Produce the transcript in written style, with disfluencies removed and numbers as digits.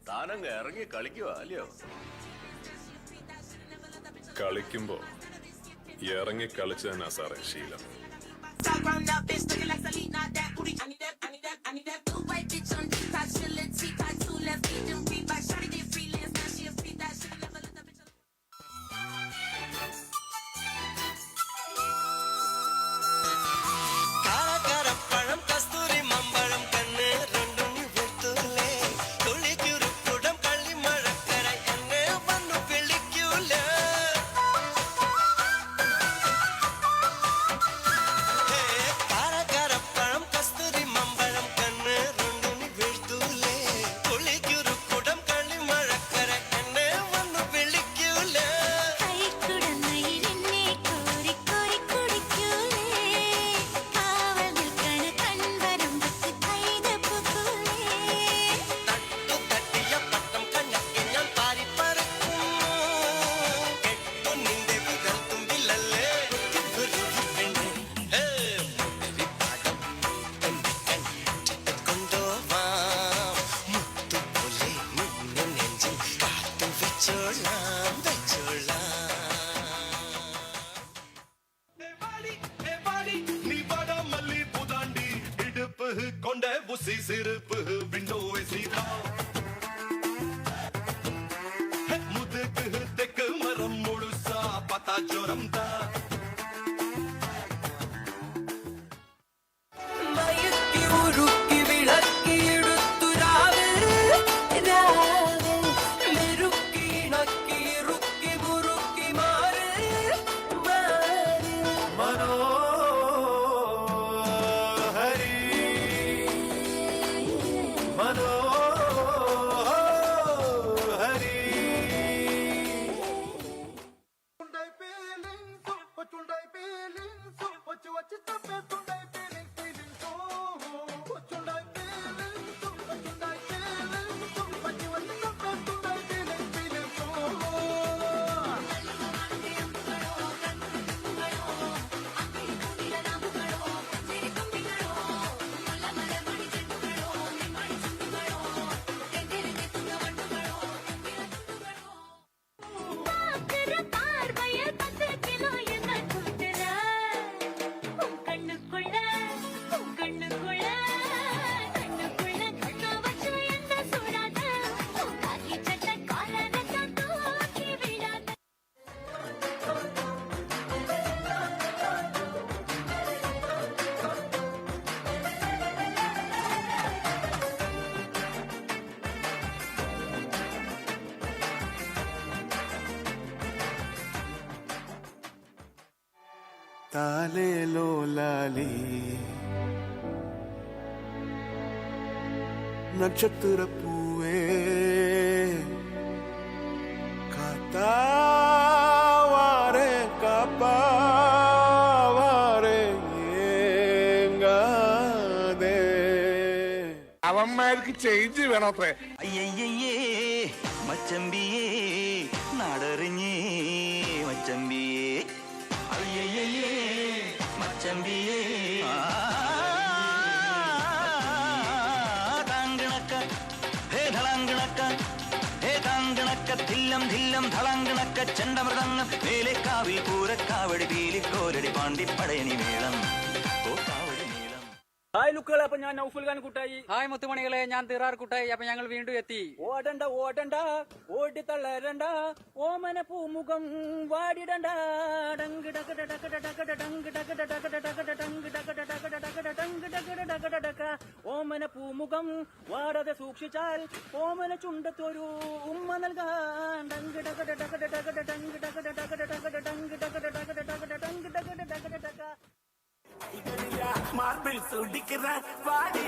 താനങ്ങ് ഇറങ്ങി കളിക്കുവാ അല്ലയോ? കളിക്കുമ്പോ ഇറങ്ങി കളിച്ചു തന്നെ സാറേ ശീലം. கொண்ட புசி சிறுப்பு விண்டோவை சீதா முதுகு தெக்கு மரம் முழுசா பத்தா ஜோரம் தான் താലേലോ ലാലി നക്ഷത്രപ്പൂവേ കാത്താവാരെ കാപ്പാവാരെ ഏങ്ങാതെ. അവന്മാർക്ക് ചേഞ്ച് വേണത്രേ. അയ്യയ്യേ മച്ചമ്പിയേ നാടറിഞ്ഞേ മച്ചമ്പിയേ അയ്യയ്യേ മച്ചമ്പിയേ താങ്കിണക്ക ഹേ ധളാങ്കിണക്ക ഹേ താങ്കിണക്ക ധില്ലം ധില്ലം ധളാങ്കിണക്ക ചെണ്ടമൃതങ്ങ് വേലേക്കാവിൽ പൂരക്കാവടി പീലിക്കോലടി പാണ്ടിപ്പടയണി മേളം ഓ കാവടി മേളം. ഹായ് ലുക്കുകളെ, അപ്പൊ ഞാൻ നൗഫുൽ ഖാൻ കുട്ടായി. ഹായ് മുത്തുമണികളെ, ഞാൻ തിറാർ കുട്ടായി. അപ്പൊ ഞങ്ങൾ വീണ്ടും എത്തി. ഓടണ്ട ഓടണ്ട ഓടി തളരണ്ട ഓമന പൂമുഖം വാടിടണ്ട ഓമന പൂമുഖം വാടാതെ സൂക്ഷിച്ചാൽ ഓമന ചുണ്ടത്തൊരു ഉമ്മ നൽകാൻ മാർബിൾ സുടിക്കുന്ന വാടി